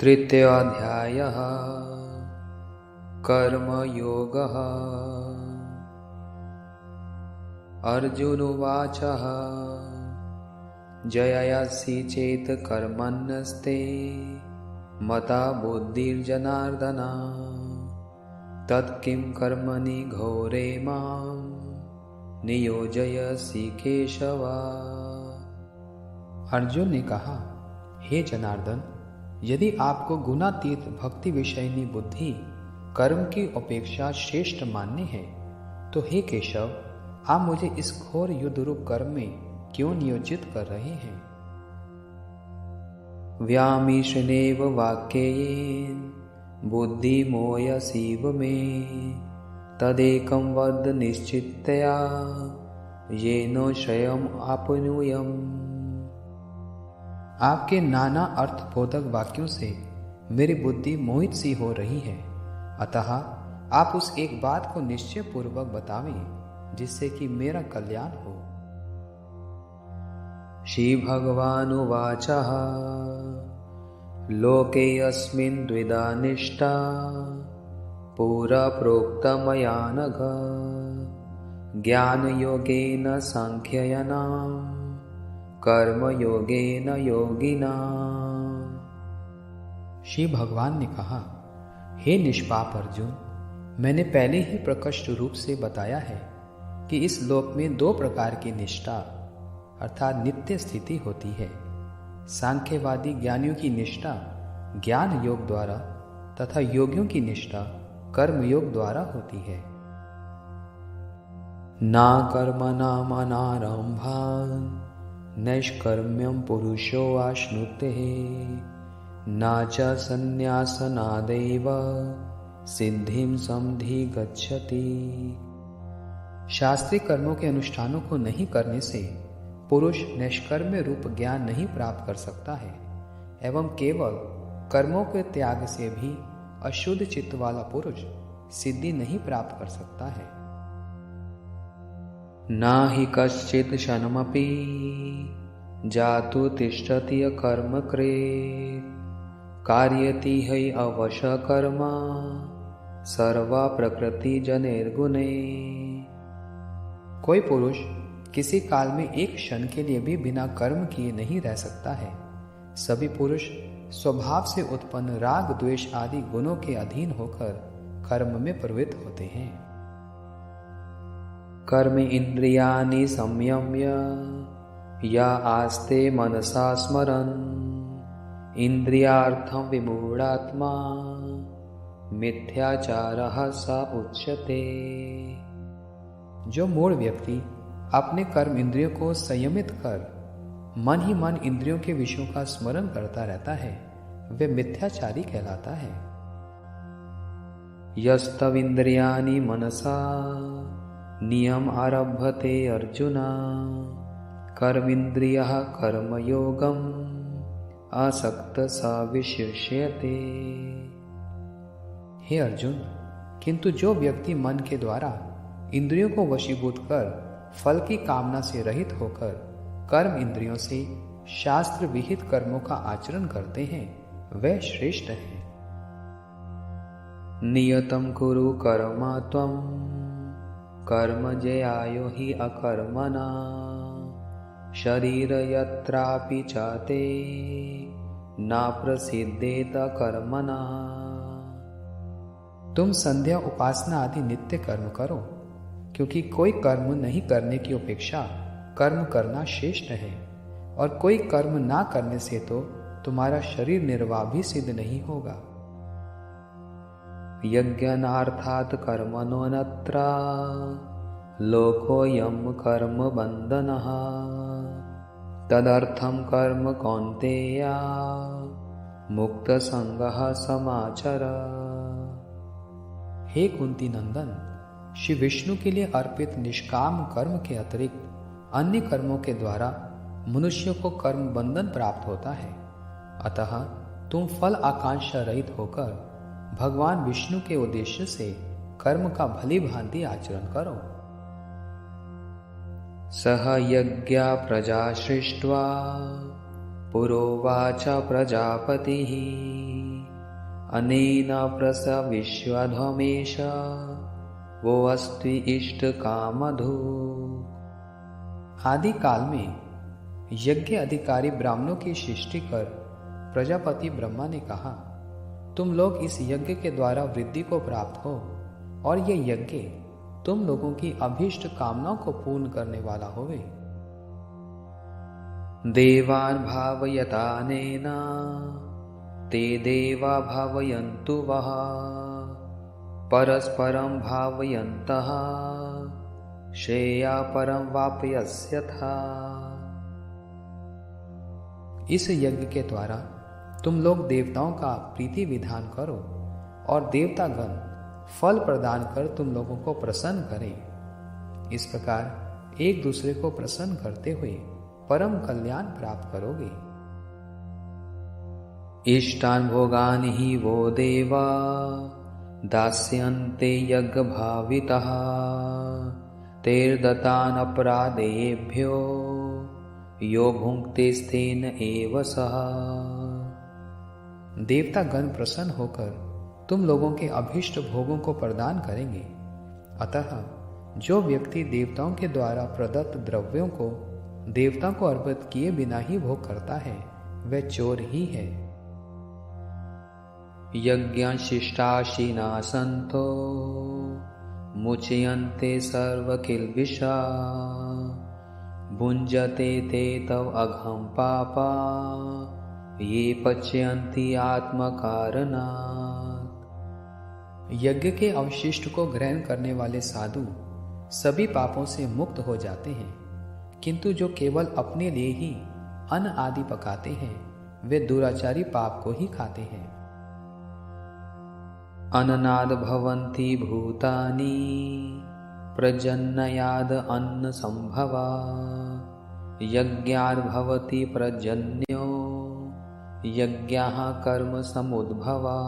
तृतीयोऽध्यायः कर्मयोगः। अर्जुन उवाच जयसि चेत् कर्मण्यस्ते मता बुद्धिर्जनार्दन तत्किं कर्मणि घोरे मां नियोजयसि केशव। अर्जुन ने कहा, हे जनार्दन, यदि आपको गुणातीत भक्ति विषयनी बुद्धि कर्म की अपेक्षा श्रेष्ठ माननी है तो हे केशव, आप मुझे इस घोर युद्ध रूप कर्म में क्यों नियोजित कर रहे हैं? व्यामिश्रेणेव वाक्येन बुद्धिमोहयसीव मे तदेकं वद निश्चित्तया येन श्रेयम् आप्नुयाम्। आपके नाना अर्थबोधक वाक्यों से मेरी बुद्धि मोहित सी हो रही है, अतः आप उस एक बात को निश्चय पूर्वक बतावें जिससे कि मेरा कल्याण हो। श्री भगवानुवाच लोके अस्मिन् द्विधा निष्ठा पुरा प्रोक्ता मया नघ ज्ञानयोगेन सांख्येन कर्मयोगेन योगिना। श्री भगवान ने कहा, हे निष्पाप अर्जुन, मैंने पहले ही प्रकट रूप से बताया है कि इस लोक में दो प्रकार की निष्ठा अर्थात नित्य स्थिति होती है। सांख्यवादी ज्ञानियों की निष्ठा ज्ञान योग द्वारा तथा योगियों की निष्ठा कर्म योग द्वारा होती है। ना कर्मणाम् अनारम्भात् नैष्कर्म्यं पुरुषो आश्नुते न च संन्यासनादेव सिद्धिं समधिगच्छति। शास्त्रीय कर्मों के अनुष्ठानों को नहीं करने से पुरुष नैष्कर्म्य रूप ज्ञान नहीं प्राप्त कर सकता है एवं केवल कर्मों के त्याग से भी अशुद्ध चित्त वाला पुरुष सिद्धि नहीं प्राप्त कर सकता है। न हि कश्चित् क्षणमपि जातु तिष्ठति अकर्म कृत् कार्यति हि अवशः कर्म सर्वा प्रकृति जनिर्गुणे। कोई पुरुष किसी काल में एक क्षण के लिए भी बिना कर्म किए नहीं रह सकता है। सभी पुरुष स्वभाव से उत्पन्न राग द्वेष आदि गुणों के अधीन होकर कर्म में प्रवृत्त होते हैं। कर्म इंद्रियाणि संयम्य या आस्ते मनसा स्मरन् इंद्रियार्थं विमूढात्मा मिथ्याचारः स उच्यते। जो मूढ़ व्यक्ति अपने कर्म इंद्रियों को संयमित कर मन ही मन इंद्रियों के विषयों का स्मरण करता रहता है, वे मिथ्याचारी कहलाता है। यस्तविन्द्रियाणि मनसा नियम आरभते अर्जुन कर्मेन्द्रियः कर्मयोगम् आसक्तः स विशिष्यते। हे अर्जुन, किंतु जो व्यक्ति मन के द्वारा इंद्रियों को वशीभूत कर फल की कामना से रहित होकर कर्म इंद्रियों से शास्त्र विहित कर्मों का आचरण करते हैं, वह श्रेष्ठ है। नियतं कुरु कर्म त्वं कर्म जयायो हि अकर्मणा शरीर यत्रापि चाते न प्रसिद्धेत कर्मणा। तुम संध्या उपासना आदि नित्य कर्म करो, क्योंकि कोई कर्म नहीं करने की अपेक्षा कर्म करना श्रेष्ठ है, और कोई कर्म ना करने से तो तुम्हारा शरीर निर्वाह भी सिद्ध नहीं होगा। यज्ञनार्थात् कर्मणो नत्र लोकोऽयं कर्म बन्धनः तदर्थं कर्म कौन्तेय मुक्तसंगः समाचर। हे कुंती नंदन, श्री विष्णु के लिए अर्पित निष्काम कर्म के अतिरिक्त अन्य कर्मों के द्वारा मनुष्य को कर्म बंधन प्राप्त होता है। अतः तुम फल आकांक्षा रहित होकर भगवान विष्णु के उद्देश्य से कर्म का भली भांति आचरण करो। सह यज्ञा प्रजा सृष्ट्वा पुरोवाच प्रजापतिः अनेन प्रसविष्यध्वमेश वो अस्ति इष्टकामधु। आदि काल में यज्ञ अधिकारी ब्राह्मणों की सृष्टि कर प्रजापति ब्रह्मा ने कहा, तुम लोग इस यज्ञ के द्वारा वृद्धि को प्राप्त हो और ये यज्ञ तुम लोगों की अभीष्ट कामनाओं को पूर्ण करने वाला होवे। देवान् भावयतानेन ते देवा भावयन्तु वः परस्परं भावयन्तः श्रेया परं वाप्यस्यथा। इस यज्ञ के द्वारा तुम लोग देवताओं का प्रीति विधान करो और देवतागण फल प्रदान कर तुम लोगों को प्रसन्न करें। इस प्रकार एक दूसरे को प्रसन्न करते हुए परम कल्याण प्राप्त करोगे। इष्टान् भोगान् हि वो देवा दास्यन्ते यज्ञभावितः तैर्दत्तान् अपराधेभ्यो यो भुङ्क्तेस्तेन एव सः। देवतागण प्रसन्न होकर तुम लोगों के अभीष्ट भोगों को प्रदान करेंगे। अतः जो व्यक्ति देवताओं के द्वारा प्रदत्त द्रव्यों को देवता को अर्पित किए बिना ही भोग करता है वह चोर ही है। यज्ञशिष्टाशिना सन्तो मुच्यन्ते सर्वकिल्बिषा भुञ्जते ते तव अघं पापा ये पच्यन्ति आत्मकारणात्। यज्ञ के अवशिष्ट को ग्रहण करने वाले साधु सभी पापों से मुक्त हो जाते हैं, किंतु जो केवल अपने लिए ही अन्न आदि पकाते हैं वे दुराचारी पाप को ही खाते हैं। अन्नाद् भवन्ति भूतानि प्रजन्याद् अन्न संभवा यज्ञाद् भवति प्रजन्यो यज्ञः कर्म समुद्भवा।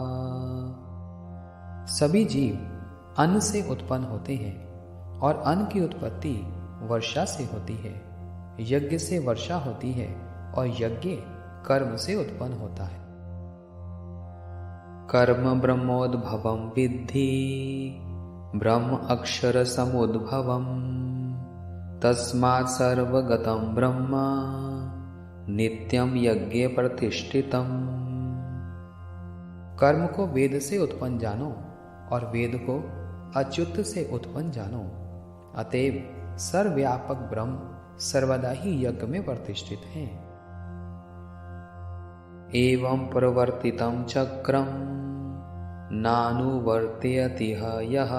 सभी जीव अन्न से उत्पन्न होते हैं और अन्न की उत्पत्ति वर्षा से होती है, यज्ञ से वर्षा होती है और यज्ञ कर्म से उत्पन्न होता है। कर्म ब्रह्मोद्भवं विद्धि ब्रह्म अक्षर समुद्भवम् तस्मात् सर्वगतं ब्रह्म नित्यं यज्ञे प्रतिष्ठितम्। कर्म को वेद से उत्पन्न जानो और वेद को अच्युत से उत्पन्न जानो। अतएव सर्वव्यापक ब्रह्म सर्वदा ही यज्ञ में प्रतिष्ठित है। एवं प्रवर्तितं चक्रं नानुवर्तयति यः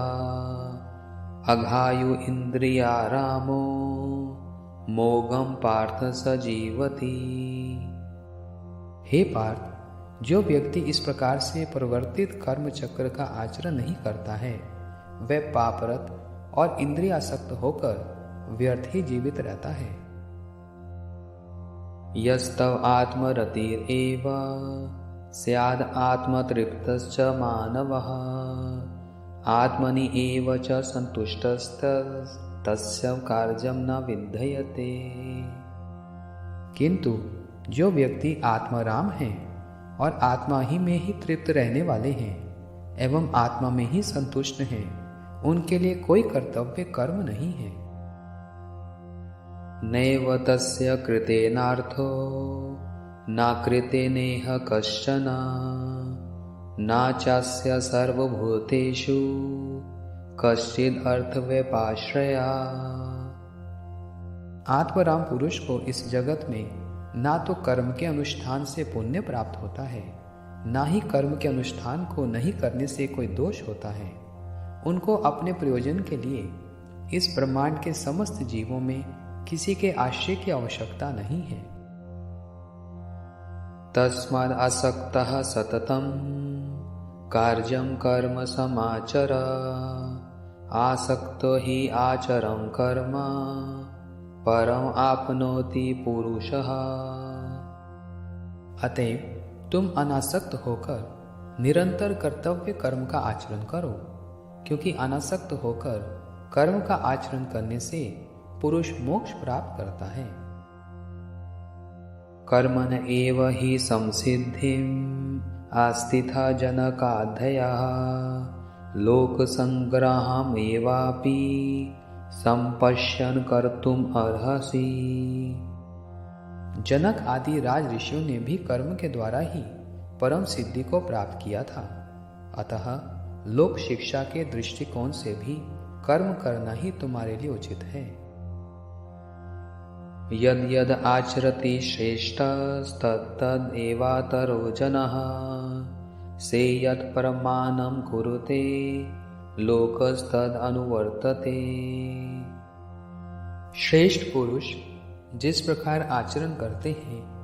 अघायु इंद्रियारामो मोघम पार्थ स जीवति। हे पार्थ, जो व्यक्ति इस प्रकार से परिवर्तित कर्म चक्र का आचरण नहीं करता है वह पापरत और इंद्रियासक्त होकर व्यर्थ ही जीवित रहता है। यस्तव आत्मरतिरेव स्याद् आत्मतृप्तश्च मानवः आत्मनि एव च संतुष्टस्तस्य कार्यं न विद्यते। किंतु जो व्यक्ति आत्माराम है और आत्मा ही में ही तृप्त रहने वाले हैं एवं आत्मा में ही संतुष्ट हैं, उनके लिए कोई कर्तव्य कर्म नहीं है। नैव तस्य कृतेनार्थो न कृतेनेह कश्चन न चास्य सर्वभूतेषु कश्चिद् अर्थव्यपाश्रया। आत्मराम पुरुष को इस जगत में ना तो कर्म के अनुष्ठान से पुण्य प्राप्त होता है, ना ही कर्म के अनुष्ठान को नहीं करने से कोई दोष होता है। उनको अपने प्रयोजन के लिए इस ब्रह्मांड के समस्त जीवों में किसी के आश्रय की आवश्यकता नहीं है। तस्माद् आसक्तः सततं कार्यं कर्म समाचर आसक्तो हि आचरं कर्म परम आपनोति पुरुषः। अतएव तुम अनासक्त होकर निरंतर कर्तव्य कर्म का आचरण करो, क्योंकि अनासक्त होकर कर्म का आचरण करने से पुरुष मोक्ष प्राप्त करता है। कर्मण एव हि संसिद्धिम् आस्थिता जनकाधयः लोकसंग्रहमेवापि संपश्यन् कर्तुम् अर्हसि। जनक आदि राज ऋषियों ने भी कर्म के द्वारा ही परम सिद्धि को प्राप्त किया था। अतः लोक शिक्षा के दृष्टिकोण से भी कर्म करना ही तुम्हारे लिए उचित है। यद यद आचरति श्रेष्ठस्तद् एवातरो जनः सेयत् परमानं कुरुते लोकस्तद् अनुवर्तते। श्रेष्ठ पुरुष जिस प्रकार आचरण करते हैं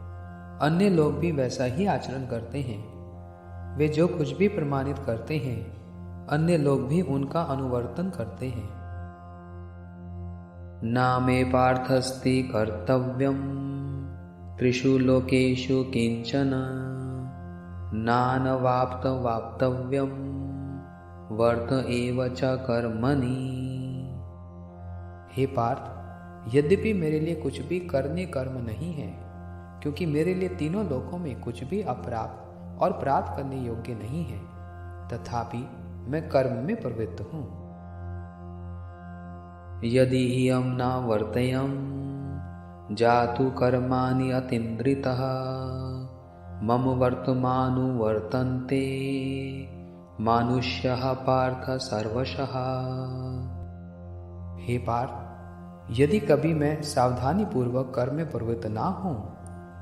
अन्य लोग भी वैसा ही आचरण करते हैं। वे जो कुछ भी प्रमाणित करते हैं अन्य लोग भी उनका अनुवर्तन करते हैं। नामे पार्थस्ति कर्तव्यम् त्रिषु लोकेषु किंचन नानवाप्तवाप्तव्यम् वर्त एव च कर्मणि। हे पार्थ, यद्यपि मेरे लिए कुछ भी करने कर्म नहीं है, क्योंकि मेरे लिए तीनों लोकों में कुछ भी अप्राप्त और प्राप्त करने योग्य नहीं है, तथापि मैं कर्म में प्रवृत्त हूँ। यदि इयं न वर्तयं जातु कर्माणि अतीन्द्रितः मम वर्तमानुवर्तन्ते मानुष्यः पार्थ सर्वशः। हे पार्थ, यदि कभी मैं सावधानी पूर्वक कर्म में प्रवृत्त ना हूं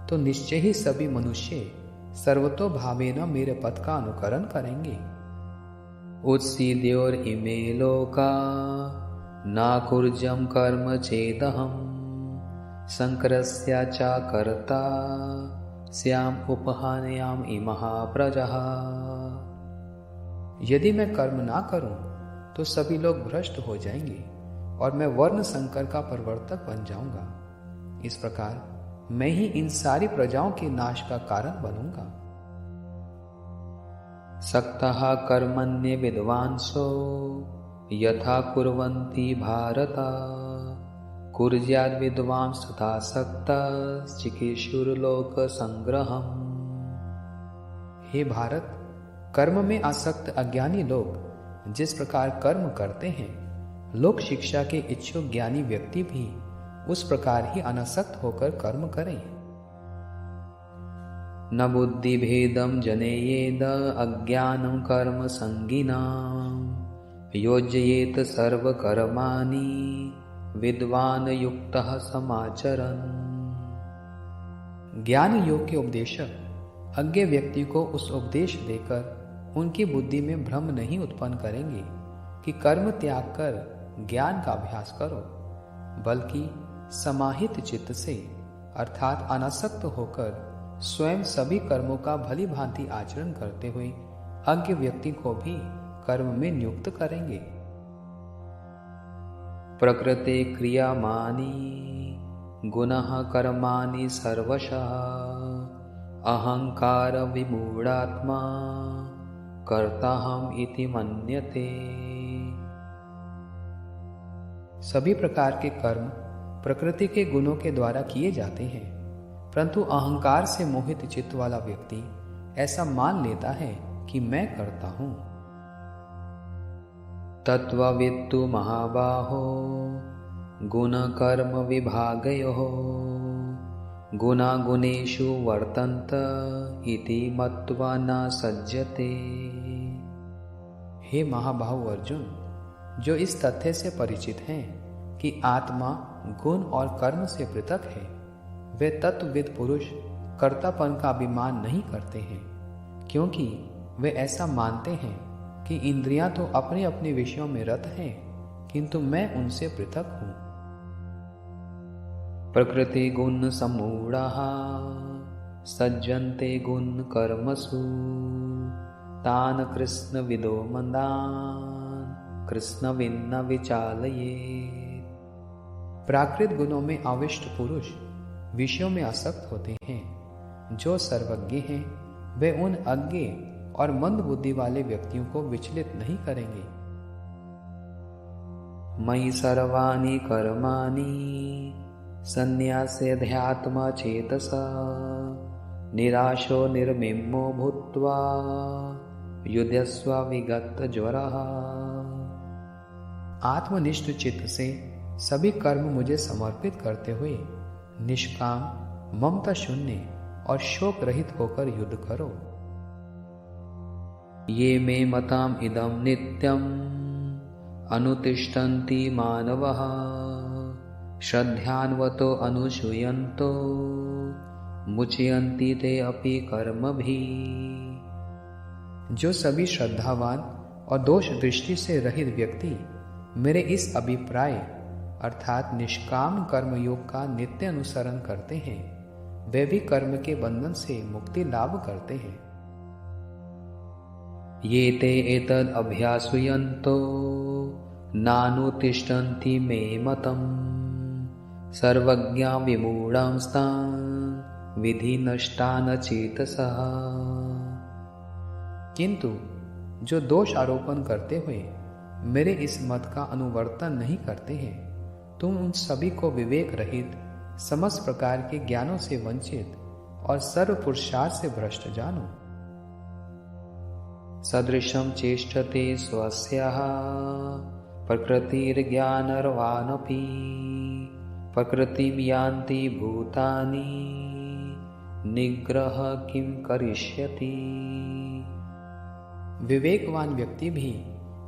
तो निश्चय ही सभी मनुष्य सर्वतोभावेन मेरे पथ का अनुकरण करेंगे। उत्सीद्योरिमे लोका नाकुर्जं कर्म चेदहं संकरस्य च कर्ता स्याम उपहानयाम इमः प्रजः। यदि मैं कर्म ना करूं तो सभी लोग भ्रष्ट हो जाएंगे और मैं वर्ण संकर का प्रवर्तक बन जाऊंगा। इस प्रकार मैं ही इन सारी प्रजाओं के नाश का कारण बनूंगा। सक्तः कर्मण्य विद्वांसो यथा कुर्वन्ति भारत कुर्याद् विद्वांस तथा सक्तश्चिकीर्षुर्लोक संग्रहम्। हे भारत, कर्म में आसक्त अज्ञानी लोग जिस प्रकार कर्म करते हैं, लोक शिक्षा के इच्छुक ज्ञानी व्यक्ति भी उस प्रकार ही अनासक्त होकर कर्म करें। न बुद्धिभेदं जनेयेद अज्ञानं कर्म संगिनां योजयेत सर्वकर्माणि विद्वान युक्तः समाचरन्। ज्ञान योग के उपदेशक अज्ञ व्यक्ति को उस उपदेश देकर उनकी बुद्धि में भ्रम नहीं उत्पन्न करेंगे कि कर्म त्याग कर ज्ञान का अभ्यास करो, बल्कि समाहित चित्त से अर्थात अनासक्त होकर स्वयं सभी कर्मों का भली भांति आचरण करते हुए अज्ञ व्यक्ति को भी कर्म में नियुक्त करेंगे। प्रकृते क्रियमाणि गुणः कर्माणि सर्वशः अहंकार विमूढ़ात्मा कर्ताहम् इति मन्यते। सभी प्रकार के कर्म प्रकृति के गुणों के द्वारा किए जाते हैं, परंतु अहंकार से मोहित चित्त वाला व्यक्ति ऐसा मान लेता है कि मैं करता हूं। तत्त्ववित्तु महाबाहो गुण कर्म विभागयोः गुणागुणेषु वर्तन्त इति मत्वा न सज्जते। हे महाबाहु अर्जुन, जो इस तथ्य से परिचित हैं कि आत्मा गुण और कर्म से पृथक है, वे तत्वविद पुरुष कर्तापन का अभिमान नहीं करते हैं, क्योंकि वे ऐसा मानते हैं कि इंद्रियां तो अपने अपने विषयों में रत हैं, किंतु मैं उनसे पृथक हूं। प्रकृति गुण समूढ़ः सज्जन्ते गुण कर्मसु तान कृष्ण विदो मंदान कृष्ण विन्न विचालयेत्। प्राकृत गुणों में आविष्ट पुरुष विषयों में आसक्त होते हैं। जो सर्वज्ञ हैं वे उन अज्ञ और मंद बुद्धि वाले व्यक्तियों को विचलित नहीं करेंगे। मयि सर्वाणि कर्माणि संन्यासेऽध्यात्म चेतसा निराशो निर्मिम्मो भूत्वा युध्यस्व विगत ज्वरः। आत्मनिष्ठ चित्त से सभी कर्म मुझे समर्पित करते हुए निष्काम, ममता शून्य और शोक रहित होकर युद्ध करो। ये मे मताम इदं नित्यम् अनुतिष्ठन्ति मानवः श्रद्धान्वतो अनुसूयन्तो मुच्यन्ति ते अपि कर्मभिः। जो सभी श्रद्धावान और दोष दृष्टि से रहित व्यक्ति मेरे इस अभिप्राय अर्थात निष्काम कर्मयोग का नित्य अनुसरण करते हैं, वे भी कर्म के बंधन से मुक्ति लाभ करते हैं। ये ते एतद् अभ्यासयन्तो नानुतिष्ठन्ति मे मतम् सर्वज्ञा विमूढांस्तान् विधि नष्टान चेतसः। किंतु जो दोष आरोपण करते हुए मेरे इस मत का अनुवर्तन नहीं करते हैं, तुम उन सभी को विवेक रहित, समस्त प्रकार के ज्ञानों से वंचित और सर्व पुरुषार्थ से भ्रष्ट जानो। सदृशं चेष्टते स्वस्याः प्रकृतिर्ज्ञानर्वाणपि प्रकृतिं यान्ति भूतानि निग्रह किं करिष्यति। विवेकवान व्यक्ति भी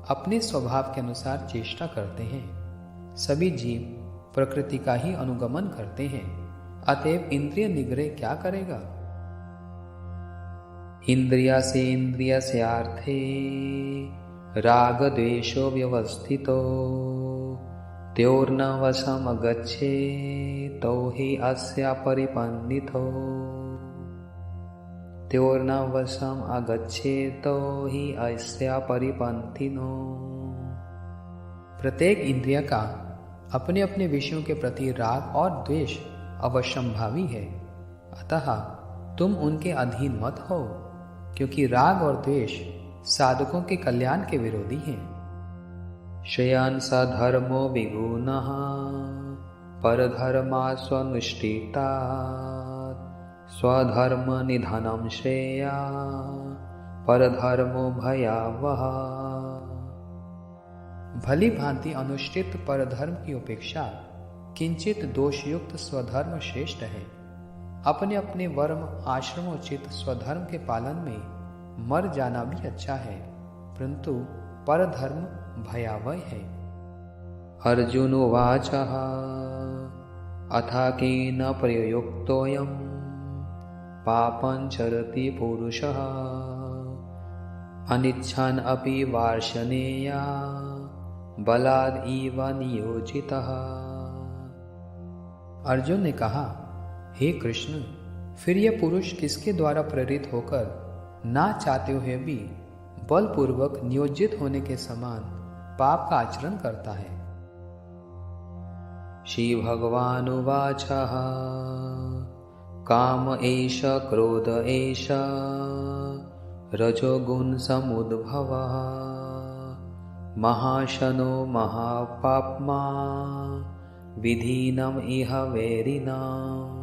अपने स्वभाव के अनुसार चेष्टा करते हैं। सभी जीव प्रकृति का ही अनुगमन करते हैं, अतएव इंद्रिय निग्रह क्या करेगा। इन्द्रियस्यार्थे रागद्वेषो व्यवस्थितो त्योर्न वशमगच्छेत् तो हि अस्य परिपन्थितो। त्योर्न वशम् अगच्छेत् तो हि अस्य परिपन्थिनो। प्रत्येक इंद्रिय का अपने अपने विषयों के प्रति राग और द्वेष अवश्यंभावी है, अतः तुम उनके अधीन मत हो, क्योंकि राग और द्वेष साधकों के कल्याण के विरोधी हैं। श्रेयान् स धर्मो विगुणः परधर्मा स्वनुष्ठितात् स्वधर्म निधनं श्रेया परधर्मो भयावह। भली भांति अनुष्ठित परधर्म की अपेक्षा किंचित दोषयुक्त स्वधर्म श्रेष्ठ है। अपने अपने वर्म आश्रमोचित स्वधर्म के पालन में मर जाना भी अच्छा है, परंतु परधर्म भयावह है। अर्जुन उवाच अथा केन प्रयुक्तोऽयं पापं चरति पुरुषः अनिच्छन् अपि वार्ष्णेय बलाद् इव नियोजितः। अर्जुन ने कहा, हे कृष्ण, फिर यह पुरुष किसके द्वारा प्रेरित होकर ना चाहते हुए भी बलपूर्वक नियोजित होने के समान पाप का आचरण करता है। श्री भगवान उवाच काम एष क्रोध एष रजोगुण समुद्भवः महाशनो महापाप्मा विधीनम इह वैरिणाम्।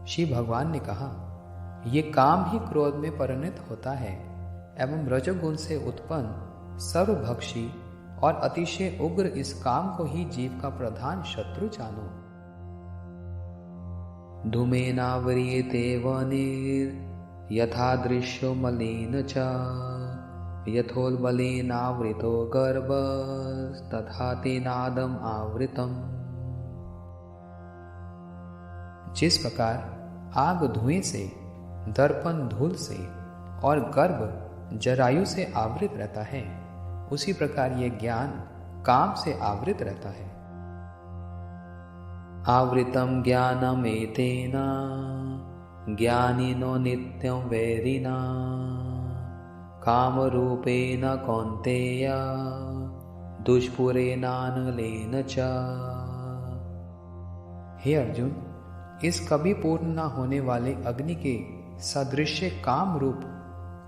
श्री भगवान ने कहा, ये काम ही क्रोध में परिणत होता है एवं रजोगुण से उत्पन्न सर्वभक्षी और अतिशय उग्र इस काम को ही जीव का प्रधान शत्रु जानो। धूमेनाव्रियते वनेर् यथा दृश्यो मलिन च यथोल्बलेनावृतो गर्भस्तथा तेनादम आवृतम्। जिस प्रकार आग धुएं से, दर्पण धूल से और गर्भ जरायु से आवृत रहता है, उसी प्रकार यह ज्ञान काम से आवृत रहता है। आवृतं ज्ञानमेतेन ज्ञानिनो नित्यं वैरिणा कामरूपेण कौन्तेय दुष्पूरेणानलेन च। हे अर्जुन, इस कभी पूर्ण न होने वाले अग्नि के सदृश्य काम रूप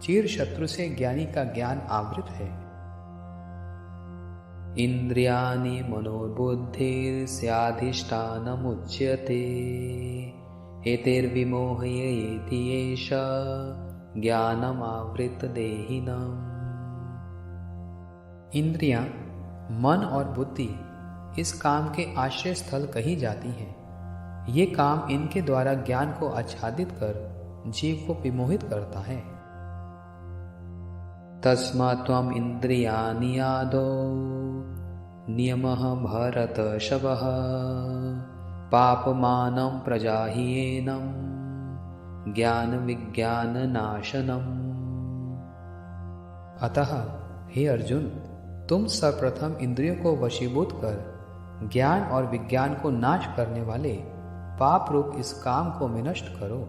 चिर शत्रु से ज्ञानी का ज्ञान आवृत है। इन्द्रियाणि मनोबुद्धिर्स्याधिष्ठानमुच्यते एतैर्विमोहयेति एष ज्ञानमावृतदेहिनम्। इंद्रियां, मन और बुद्धि इस काम के आश्रय स्थल कही जाती हैं। ये काम इनके द्वारा ज्ञान को आच्छादित कर जीव को विमोहित करता है। तस्मात् त्वम् इन्द्रियाणि आदौ नियमः भरतर्षभः पापमानं प्रजाह्येनं ज्ञानविज्ञाननाशनम्। अतः हे अर्जुन, तुम सर्वप्रथम इंद्रियों को वशीभूत कर ज्ञान और विज्ञान को नाश करने वाले पाप रूप इस काम को विनष्ट करो।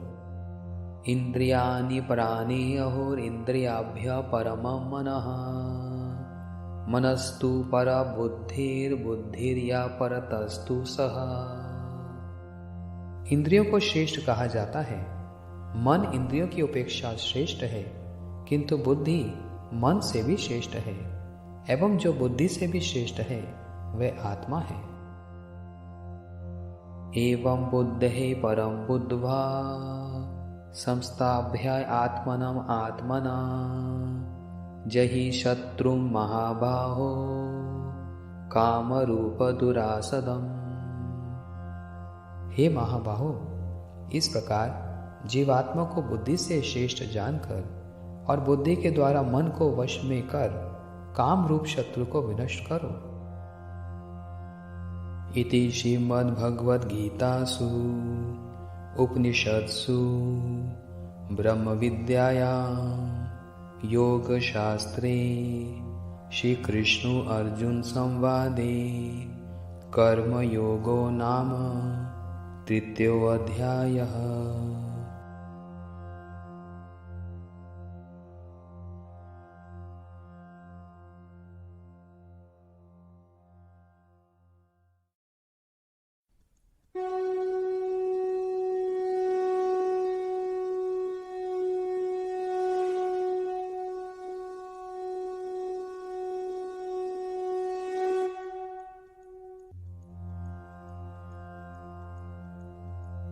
इन्द्रियाणि प्राणेयोरिन्द्रियाभ्यः परमं मनः मनस्तु परबुद्धिर्बुद्धिर्या परतस्तु सः। इंद्रियों को श्रेष्ठ कहा जाता है। मन इंद्रियों की अपेक्षा श्रेष्ठ है, किंतु बुद्धि मन से भी श्रेष्ठ है, एवं जो बुद्धि से भी श्रेष्ठ है वह आत्मा है। एवं बुद्धेः परं बुद्ध्वा संस्थाभ्य आत्मनम् आत्मना जहि शत्रुं महाबाहो कामरूपदुरासदम्। हे महाबाहो, इस प्रकार जीवात्मा को बुद्धि से श्रेष्ठ जानकर और बुद्धि के द्वारा मन को वश में कर काम रूप शत्रु को विनष्ट करो। इति श्रीमद्भगवद्गीतासु उपनिषत्सु ब्रह्मविद्यायां योगशास्त्रे श्रीकृष्ण अर्जुन संवादे कर्मयोगो नाम तृतीयोऽध्यायः।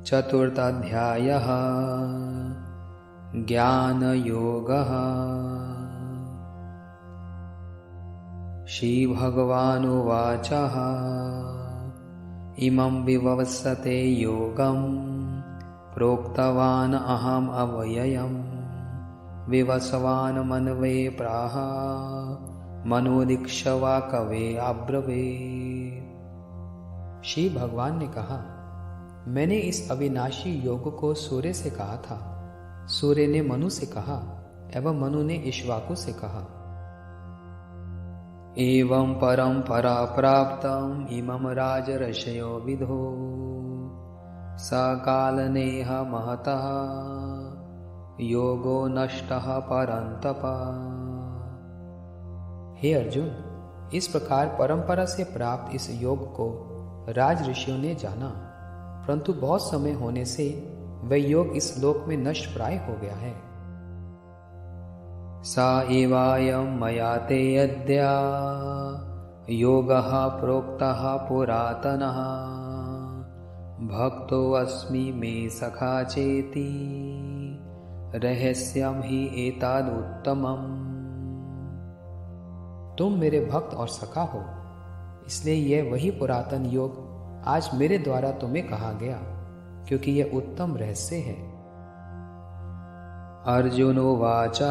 चतुर्थाध्यायः ज्ञानयोगः। श्रीभगवानुवाच इमं विवस्वते योगं प्रोक्तवान् अहम् अव्ययम् विवस्वान् मनवे प्राह मनोदीक्षवा कवे अब्रवीत्। श्री भगवान ने कहा, मैंने इस अविनाशी योग को सूर्य से कहा था, सूर्य ने मनु से कहा एवं मनु ने इक्ष्वाकु से कहा। एवं परंपरा प्राप्तम् इमं राजर्षयो विदो सकालनेह महतः योगो नष्टः परन्तप। हे अर्जुन, इस प्रकार परंपरा से प्राप्त इस योग को राज ऋषियों ने जाना, परंतु बहुत समय होने से वह योग इस लोक में नष्ट प्राय हो गया है। सा एवायं मया ते अद्य योगः प्रोक्तः पुरातनः भक्तोऽस्मि मे सखा चेति रहस्यं हि एतदुत्तमम्। तुम मेरे भक्त और सखा हो, इसलिए यह वही पुरातन योग आज मेरे द्वारा तुम्हें कहा गया, क्योंकि यह उत्तम रहस्य है। अर्जुनोवाच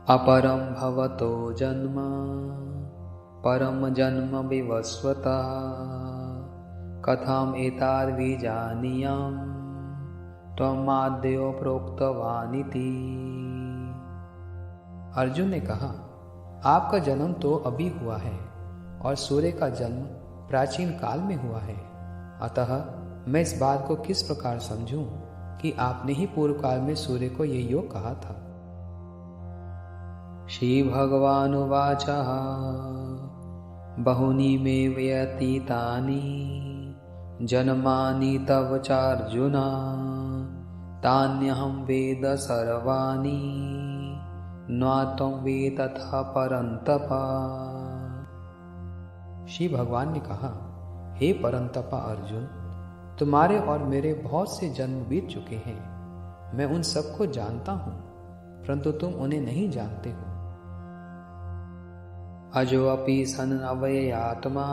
अपरं भवतो जन्म परम जन्म विवस्वतः कथम् एतद्विजानीयाम् त्वमाद्यो प्रोक्तवानिति। अर्जुन ने कहा, आपका जन्म तो अभी हुआ है और सूर्य का जन्म प्राचीन काल में हुआ है, अतः मैं इस बात को किस प्रकार समझूं कि आपने ही पूर्व काल में सूर्य को ये योग कहा था। श्री भगवानुवाच बहुनि मे व्यतीतानि जन्मानि तव चार्जुन तान्यहं वेद सर्वाणि न त्वं वेद तथा परन्तप। श्री भगवान ने कहा, हे परंतपा अर्जुन, तुम्हारे और मेरे बहुत से जन्म बीत चुके हैं। मैं उन सबको जानता हूं, परंतु तुम उन्हें नहीं जानते हो। अजो अपि सन अव्ययात्मा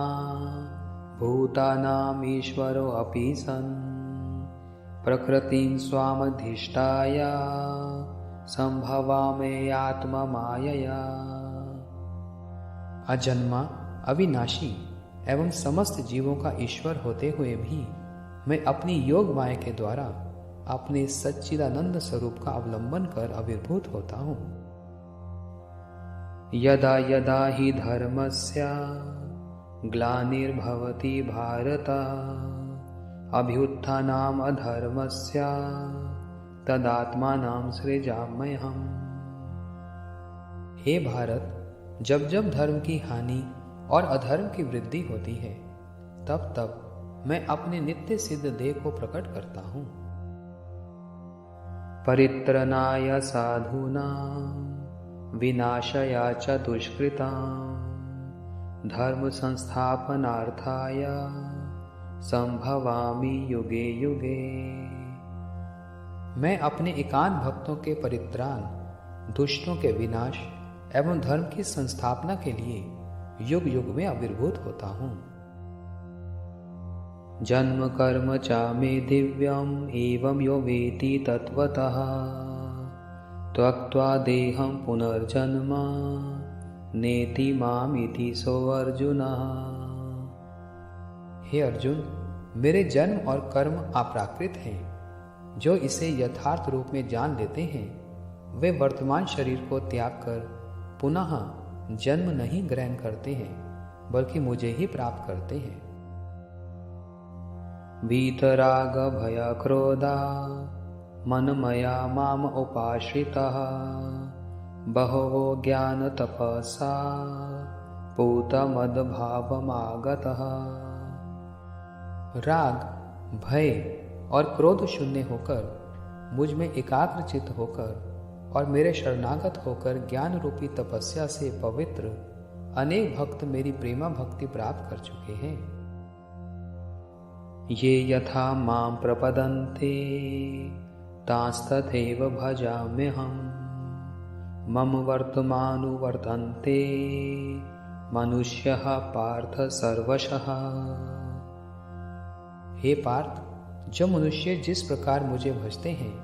भूतानाम ईश्वरो अपि सन प्रकृतिं स्वामधिष्ठाय संभवामि आत्मा मायया। अजन्मा, अविनाशी एवं समस्त जीवों का ईश्वर होते हुए भी मैं अपनी योग माया के द्वारा अपने सच्चिदानंद स्वरूप का अवलंबन कर आविर्भूत होता हूँ। यदा यदा हि धर्मस्य ग्लानिर्भवति भारत अभ्युत्थानम् अधर्मस्य तदात्मानं सृजाम्यहम्। हे भारत, जब जब धर्म की हानि और अधर्म की वृद्धि होती है, तब तब मैं अपने नित्य सिद्ध देह को प्रकट करता हूँ। परित्रणाय साधूनां विनाशाय च दुष्कृतां धर्म संस्थापनार्थाय संभवामि युगे युगे। मैं अपने एकांत भक्तों के परित्राण, दुष्टों के विनाश एवं धर्म की संस्थापना के लिए युग युग में आविर्भूत होता हूँ। जन्म कर्म च मे दिव्यम् एवं यो वेत्ति तत्वतः त्यक्त्वा देहं पुनर्जन्म नेति मामिति सो अर्जुन। हे अर्जुन, मेरे जन्म और कर्म अप्राकृत हैं। जो इसे यथार्थ रूप में जान लेते हैं, वे वर्तमान शरीर को त्याग कर पुनः जन्म नहीं ग्रहण करते हैं, बल्कि मुझे ही प्राप्त करते हैं। वीतराग भय क्रोधा मनमया माम उपाश्रितः बहवो ज्ञान तपसा पूतमद्भावमागतः। राग, भय और क्रोध शून्य होकर, मुझ में एकाग्रचित होकर और मेरे शरणागत होकर ज्ञान रूपी तपस्या से पवित्र अनेक भक्त मेरी प्रेमा भक्ति प्राप्त कर चुके हैं। ये यथा मां प्रपदन्ते तांस्तथैव भजाम्यहम् मम वर्तमानुवर्तन्ते मनुष्यः पार्थ सर्वशः। हे पार्थ, जो मनुष्य जिस प्रकार मुझे भजते हैं,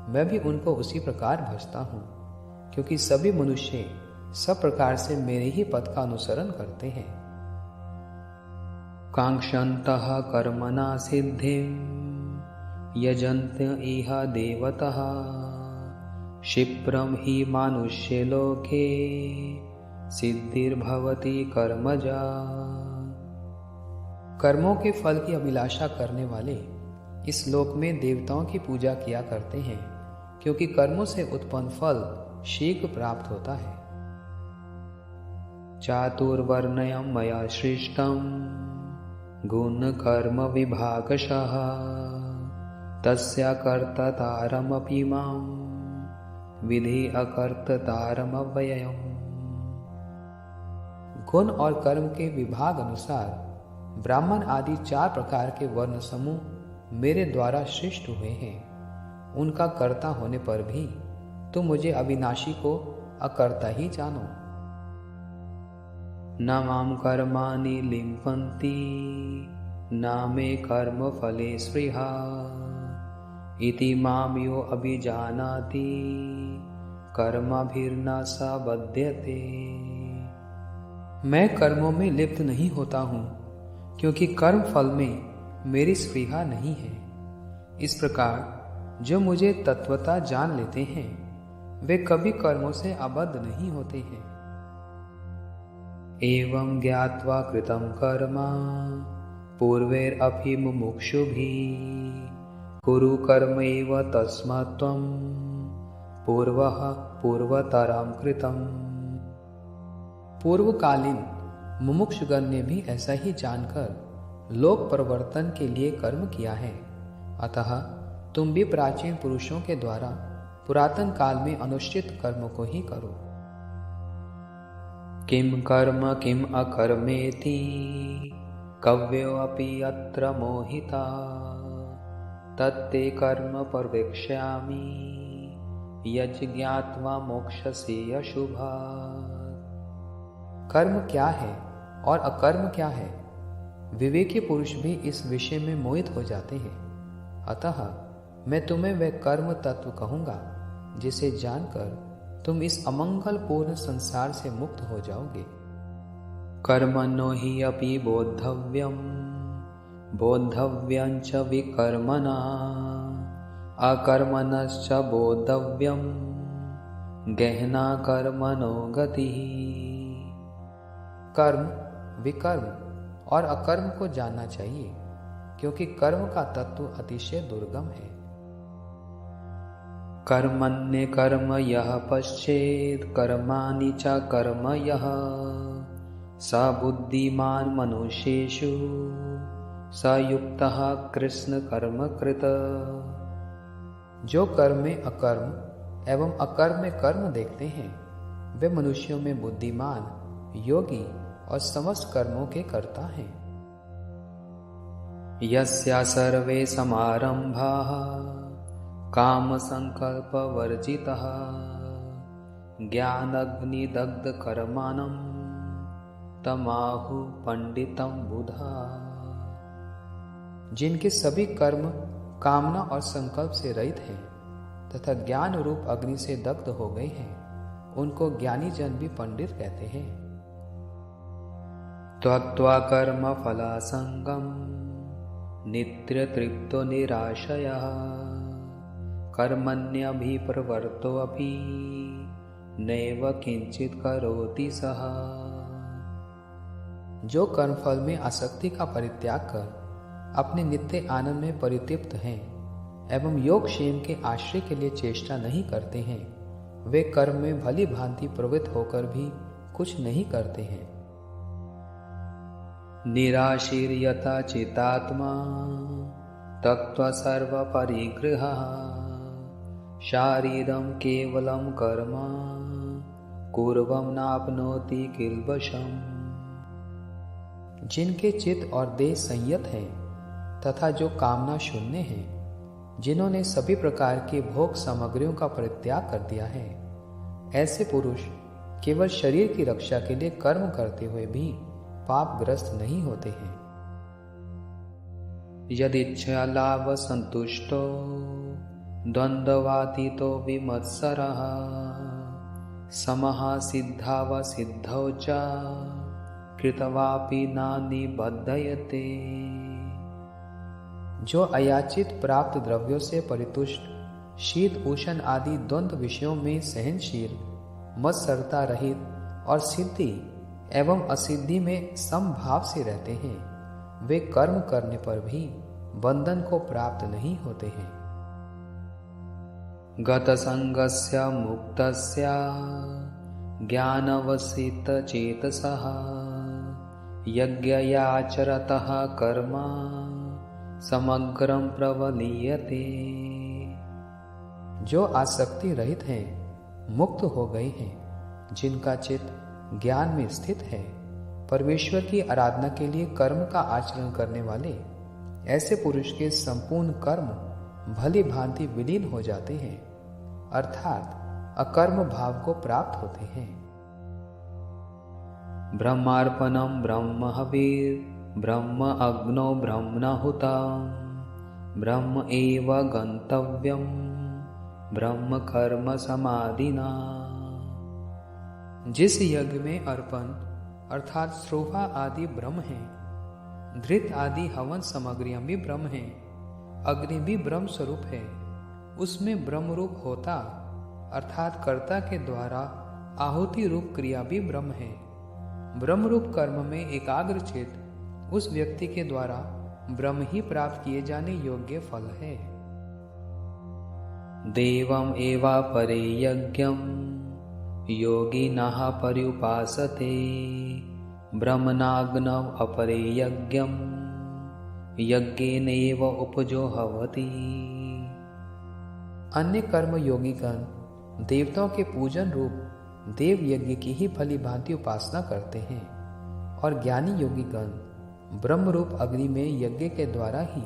मैं भी उनको उसी प्रकार भजता हूँ, क्योंकि सभी मनुष्य सब प्रकार से मेरे ही पद का अनुसरण करते हैं। कांक्षन्तः कर्मणा सिद्धिं यजन्त इह देवतः क्षिप्रं हि मानुष्ये लोके सिद्धिर्भवति कर्मजा। कर्मों के फल की अभिलाषा करने वाले इस लोक में देवताओं की पूजा किया करते हैं, क्योंकि कर्मों से उत्पन्न फल शीघ्र प्राप्त होता है। चातुर्वर्ण्यं मया सृष्टं गुण कर्म विभागशः तस्य कर्ततारमपि मां विधि अकर्ततारमव्ययम्। गुण और कर्म के विभाग अनुसार ब्राह्मण आदि 4 प्रकार के वर्ण समूह मेरे द्वारा सृष्ट हुए हैं। उनका कर्ता होने पर भी तुम मुझे अविनाशी को अकर्ता ही जानो। न मां कर्माणि लिम्पन्ति न मे कर्म फले स्पृहा इति मां यो अभिजानाति कर्मभिर्न स बध्यते। मैं कर्मों में लिप्त नहीं होता हूँ, क्योंकि कर्म फल में मेरी स्पृहा नहीं है। इस प्रकार जो मुझे तत्वता जान लेते हैं, वे कभी कर्मों से आबद्ध नहीं होते हैं। एवं ज्ञात्वा कृतं कर्म पूर्वैरपि मुमुक्षुभिः कुरु कर्मैव तस्मात् त्वं पूर्वः पूर्वतरं कृतम्। पूर्वकालीन मुमुक्षुगण ने भी ऐसा ही जानकर लोक परिवर्तन के लिए कर्म किया है। अतः तुम भी प्राचीन पुरुषों के द्वारा पुरातन काल में अनुष्ठित कर्म को ही करो। किं कर्म किम् अकर्मेति कव्योऽपि अत्र मोहिता तत्ते कर्म प्रवेक्ष्यामि यज्ञात्वा मोक्षसे अशुभात्। कर्म क्या है और अकर्म क्या है, विवेकी पुरुष भी इस विषय में मोहित हो जाते हैं। अतः मैं तुम्हें वह कर्म तत्व कहूंगा जिसे जानकर तुम इस अमंगलपूर्ण संसार से मुक्त हो जाओगे। कर्मणो हि अपि बोद्धव्यं बोद्धव्यं च विकर्मणा अकर्मणश्च बोद्धव्यं गहना कर्मणो गतिः। कर्म, विकर्म और अकर्म को जानना चाहिए, क्योंकि कर्म का तत्व अतिशय दुर्गम है। कर्मण्य कर्म यः पश्येत् कर्माणि च कर्म यः स बुद्धिमान् मनुष्येषु स युक्तः कृष्ण कर्म कृत। जो कर्म में अकर्म एवं अकर्म में कर्म देखते हैं, वे मनुष्यों में बुद्धिमान, योगी और समस्त कर्मों के कर्ता हैं। यस्या सर्वे समारंभाः काम संकल्प वर्जितः ज्ञानाग्निदग्ध कर्माणं तमाहु पंडितं बुधा। जिनके सभी कर्म कामना और संकल्प से रहित हैं तथा ज्ञान रूप अग्नि से दग्ध हो गए हैं, उनको ज्ञानी जन भी पंडित कहते हैं। त्वक्त्वा कर्म फलासंगम नित्य तृप्तो निराशयः कर्मण्यभिप्रवृत्तोऽपि नैव किंचित करोति सः। जो कर्मफल में आसक्ति का परित्याग कर अपने नित्य आनंद में परितृप्त हैं एवं योग क्षेम के आश्रय के लिए चेष्टा नहीं करते हैं, वे कर्म में भली भांति प्रवृत्त होकर भी कुछ नहीं करते हैं। निराशीर्यथा चितात्मा तत्त्व सर्व परिग्रहः शारीरं केवलं कर्म कुर्वं नाप्नोति किल्बषम्। जिनके चित्त और देह संयत हैं तथा जो कामना शून्य हैं, जिन्होंने सभी प्रकार की भोग सामग्रियों का परित्याग कर दिया है, ऐसे पुरुष केवल शरीर की रक्षा के लिए कर्म करते हुए भी पापग्रस्त नहीं होते हैं। यदिच्छया लाभ संतुष्टो द्वंद्वातीतो विमत्सरः समः सिद्धाव सिद्धौ च कृतवापि न निबद्धयते। जो अयाचित प्राप्त द्रव्यों से परितुष्ट, शीत उष्ण आदि द्वंद्व विषयों में सहनशील, मत्सरता रहित और सिद्धि एवं असिद्धि में समभाव से रहते हैं, वे कर्म करने पर भी बंधन को प्राप्त नहीं होते हैं। गतसंगस्य मुक्तस्य ज्ञानवसित चेतसः यज्ञयाचरतः कर्म समग्रं प्रवलीयते। जो आसक्ति रहित हैं, मुक्त हो गए हैं, जिनका चित्त ज्ञान में स्थित है, परमेश्वर की आराधना के लिए कर्म का आचरण करने वाले, ऐसे पुरुष के संपूर्ण कर्म भली भांति विलीन हो जाते हैं, अर्थात अकर्म भाव को प्राप्त होते हैं। ब्रह्मार्पणं ब्रह्म हविर् ब्रह्म अग्नौ ब्रह्मणाहुता ब्रह्म एव गंतव्यं ब्रह्म कर्म समाधिना। जिस यज्ञ में अर्पण अर्थात श्रोफा आदि ब्रह्म है, धृत आदि हवन सामग्रियां भी ब्रह्म हैं, अग्नि भी ब्रह्म स्वरूप है, उसमें ब्रह्म रूप होता अर्थात कर्ता के द्वारा आहुति रूप क्रिया भी ब्रह्म है। ब्रह्म रूप कर्म में एकाग्र चित्त उस व्यक्ति के द्वारा ब्रह्म ही प्राप्त किए जाने योग्य फल है। देवम् एवापरे यज्ञं योगिनः पर्युपासते ब्रह्मणाग्नौ अपरे यज्ञं यज्ञेनैव उपजोहवति। अन्य कर्म योगीगण देवताओं के पूजन रूप देव यज्ञ की ही भली भांति उपासना करते हैं और ज्ञानी योगीगण ब्रह्म रूप अग्नि में यज्ञ के द्वारा ही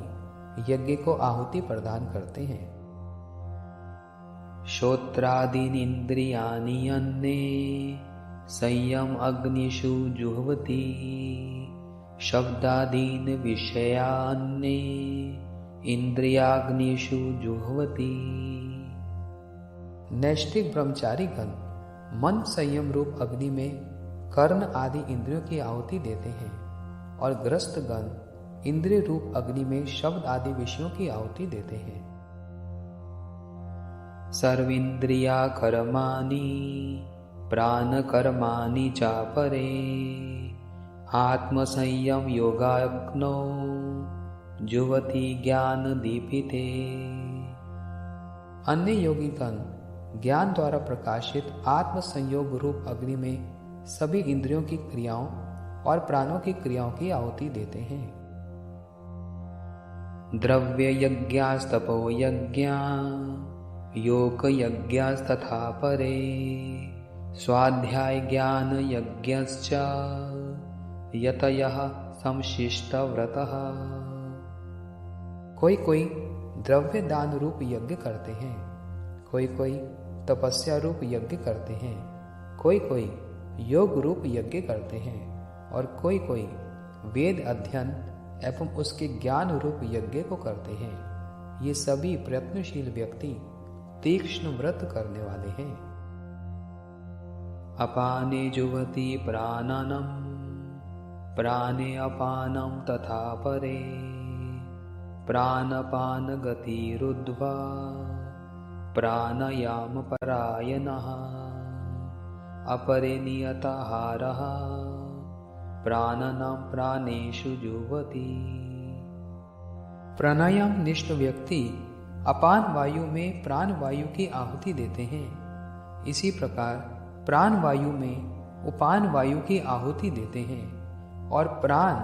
यज्ञ को आहुति प्रदान करते हैं। श्रोत्रादीनि इंद्रियाणि अन्ये संयम अग्निषु जुह्वति शब्दादीन विषयान्ये इंद्रियाग्निषु जुह्वति। नैष्ठिक ब्रह्मचारी गण मन संयम रूप अग्नि में कर्ण आदि इंद्रियों की आहुति देते हैं और ग्रस्त गण इंद्रिय रूप अग्नि में शब्द आदि विषयों की आहुति देते हैं। सर्वेन्द्रिया कर्माणि प्राण कर्माणि चापरे आत्मसंयम योगाग्नौ जुह्वति ज्ञान दीपिते। अन्य योगीगण ज्ञान द्वारा प्रकाशित आत्म संयोग रूप अग्नि में सभी इंद्रियों की क्रियाओं और प्राणों की क्रियाओं की आहुति देते हैं। द्रव्य यज्ञास्तपो यज्ञा योग यज्ञास्तथा परे स्वाध्याय ज्ञान यज्ञश्च यतयः संशिष्ट व्रतः। कोई कोई द्रव्य दान रूप यज्ञ करते हैं, कोई कोई तपस्या रूप यज्ञ करते हैं, कोई कोई योग रूप यज्ञ करते हैं और कोई कोई वेद अध्ययन एवं उसके ज्ञान रूप यज्ञ को करते हैं। ये सभी प्रयत्नशील व्यक्ति तीक्ष्ण व्रत करने वाले हैं। अपाने जुह्वति प्राणानं प्राणे अपानं तथा परे प्राणपान गतिरुद्ध्वा प्राणायाम परायणः अपरे नियताहारः प्राणानां प्राणेषु जुह्वति। प्राणायाम निष्ठ व्यक्ति अपान वायु में प्राण वायु की आहुति देते हैं। इसी प्रकार प्राण वायु में उपान वायु की आहुति देते हैं और प्राण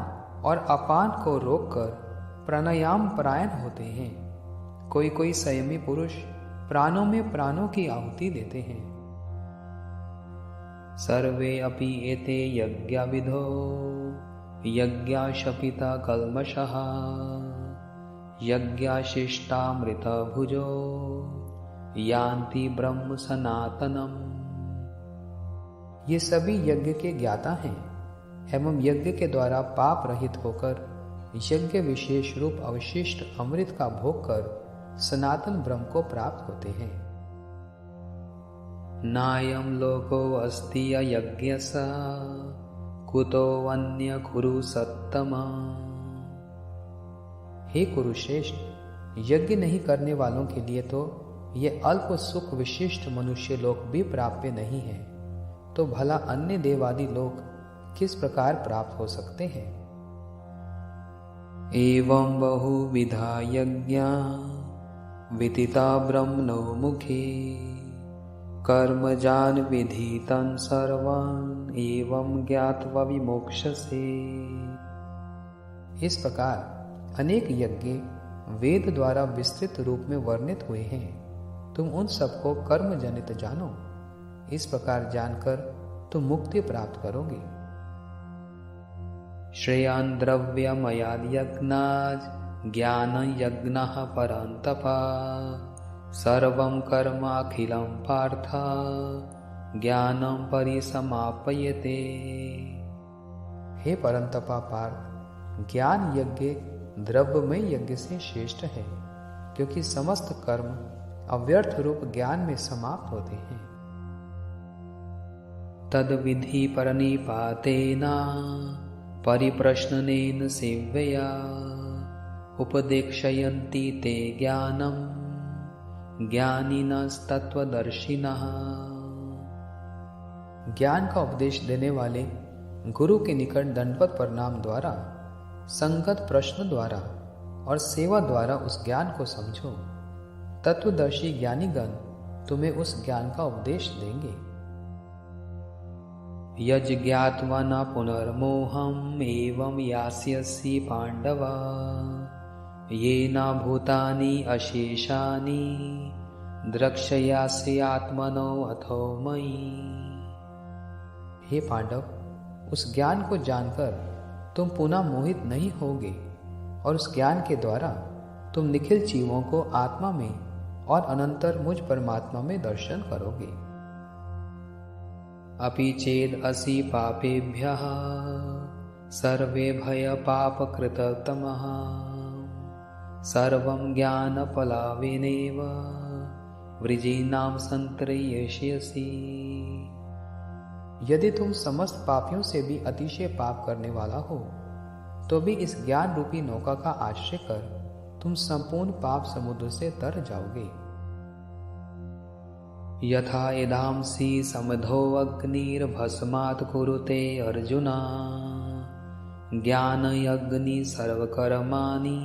और अपान को रोककर प्राणायाम परायण होते हैं। कोई कोई संयमी पुरुष प्राणों में प्राणों की आहुति देते हैं। सर्वे अपि एते यज्ञविधो यज्ञाशपिता कल्मषः यज्ञाशिष्टामृतभुजो यान्ति ब्रह्म सनातनम्। ये सभी यज्ञ के ज्ञाता हैं एवं यज्ञ के द्वारा पाप रहित होकर यज्ञ विशेष रूप अवशिष्ट अमृत का भोग कर सनातन ब्रह्म को प्राप्त होते हैं। नायं लोको अस्ति यज्ञस्य कुतो अन्य कुरु सत्तमा। हे कुरुश्रेष्ठ, यज्ञ नहीं करने वालों के लिए तो ये अल्प सुख विशिष्ट मनुष्य लोक भी प्राप्य नहीं है, तो भला अन्य देवादि लोक किस प्रकार प्राप्त हो सकते हैं। एवं बहुविधा यज्ञा विदिता ब्रह्मणो मुखे कर्मजान विधितं सर्वं एवं ज्ञात्वा विमोक्षसे। इस प्रकार अनेक यज्ञ वेद द्वारा विस्तृत रूप में वर्णित हुए हैं। तुम उन सबको कर्म जनित जानो। इस प्रकार जानकर तुम मुक्ति प्राप्त करोगे। श्रेयान् द्रव्यमयाद् यज्ञात् ज्ञानं यज्ञः परन्तपा सर्वं कर्माखिलं पार्थ ज्ञानं परिसमापयते। हे परंतपा पार्थ, ज्ञान यज्ञ द्रव्यमय यज्ञ से श्रेष्ठ है, क्योंकि समस्त कर्म अव्यर्थ रूप ज्ञान में समाप्त होते हैं। तद्विधि परनिपातेन परिप्रश्नेन सेव्यया उपदेक्षयन्ति ते ज्ञानं ज्ञानिनस्तत्त्वदर्शिनः। ज्ञान का उपदेश देने वाले गुरु के निकट दंडवत प्रणाम द्वारा, संगत प्रश्न द्वारा और सेवा द्वारा उस ज्ञान को समझो। तत्वदर्शी ज्ञानीगण तुम्हें उस ज्ञान का उपदेश देंगे। यज् ज्ञात्वा न पुनर्मोहम् एवं यास्यसि पांडव येन भूतानि अशेषानि द्रक्ष्यासि आत्मनो अथो मयि। हे पांडव, उस ज्ञान को जानकर तुम पुनः मोहित नहीं होगे और उस ज्ञान के द्वारा तुम निखिल जीवों को आत्मा में और अनंतर मुझ परमात्मा में दर्शन करोगे। अपि चेद असि पापेभ्यः सर्वे भय पाप कृततमः सर्वं ज्ञानफलावेनैव वृजीनां संत्रयिष्यसि। यदि तुम समस्त पापियों से भी अतिशय पाप करने वाला हो तो भी इस ज्ञान रूपी नौका का आश्रय कर तुम संपूर्ण पाप समुद्र से तर जाओगे। यथा यदांसि समधो अग्निर्भस्मात् कुरुते अर्जुना ज्ञानयग्नि सर्वकर्माणि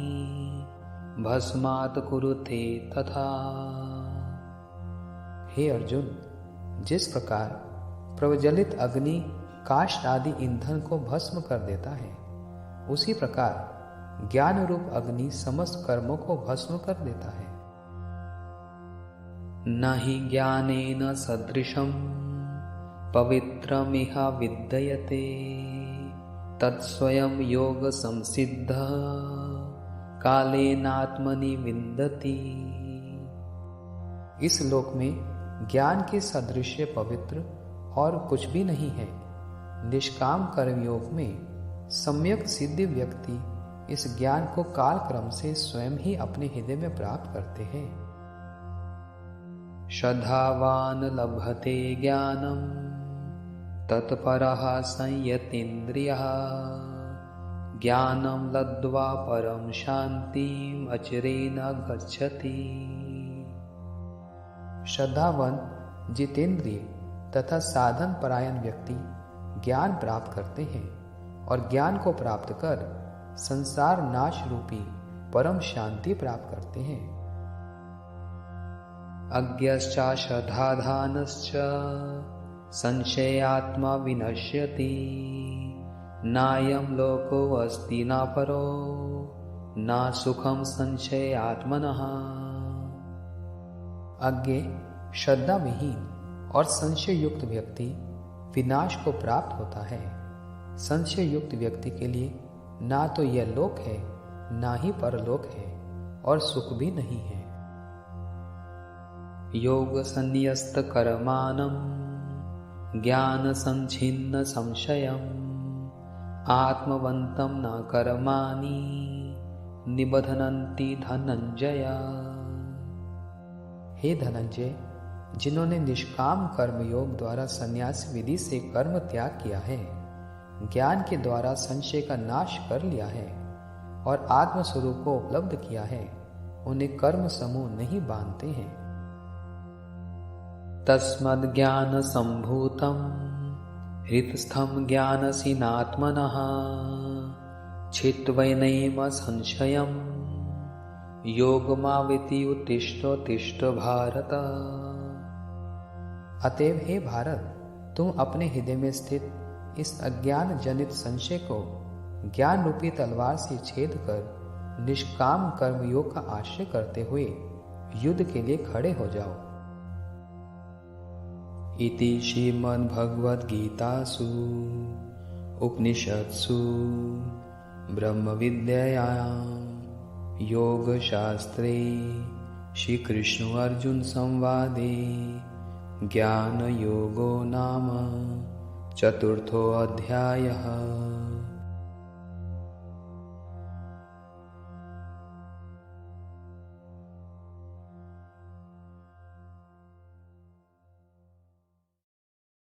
भस्मात् कुरुते तथा। हे अर्जुन, जिस प्रकार प्रज्वलित अग्नि काष्ठ आदि ईंधन को भस्म कर देता है, उसी प्रकार ज्ञान रूप अग्नि समस्त कर्मों को भस्म कर देता है। न हि ज्ञानेन सदृशं पवित्रमिह विद्यते तत्स्वयं योग संसिद्ध कालेनात्मनि विन्दति। इस लोक में ज्ञान के सदृश्य पवित्र और कुछ भी नहीं है। निष्काम कर्मयोग में सम्यक सिद्ध व्यक्ति इस ज्ञान को काल क्रम से स्वयं ही अपने हृदय में प्राप्त करते हैं। श्रद्धावान लभते ज्ञानम तत्परः संयतेन्द्रियः ज्ञानम लब्ध्वा परम शांतिम अचिरेण गच्छति। श्रद्धावान जितेंद्रिय तथा साधन परायण व्यक्ति ज्ञान प्राप्त करते हैं और ज्ञान को प्राप्त कर संसार नाश रूपी परम शांति प्राप्त करते हैं। अज्ञश्च श्रद्धाधानश्च संशयात्मा विनश्यति नायं लोको अस्ति न परो न सुखम संशयात्मनः। अज्ञ, श्रद्धा विहीन और संशय युक्त व्यक्ति विनाश को प्राप्त होता है। संशय युक्त व्यक्ति के लिए ना तो यह लोक है ना ही परलोक है और सुख भी नहीं है। योग संन्यस्त कर्माणं ज्ञान संच्छिन्न संशयम् आत्मवन्तं न कर्माणि निबध्नन्ति धनंजय। हे धनंजय, जिन्होंने निष्काम कर्मयोग द्वारा संन्यास विधि से कर्म त्याग किया है, ज्ञान के द्वारा संशय का नाश कर लिया है और आत्म स्वरूप को उपलब्ध किया है, उन्हें कर्म समूह नहीं बांधते हैं। तस्मद् ज्ञान संभूतं हृतस्थं ज्ञानसीनात्मनः छित्त्वैनैव संशयं योगमाविति उत्तिष्ठ भारत। अतएव हे भारत, तुम अपने हृदय में स्थित इस अज्ञान जनित संशय को ज्ञान रूपी तलवार से छेद कर निष्काम कर्मयोग का आश्रय करते हुए युद्ध के लिए खड़े हो जाओ। इति श्रीमद्भगवद्गीतासु उपनिषत्सु ब्रह्मविद्यायां योगशास्त्रे श्रीकृष्ण अर्जुन संवादे ज्ञानयोगो नाम चतुर्थोऽध्यायः।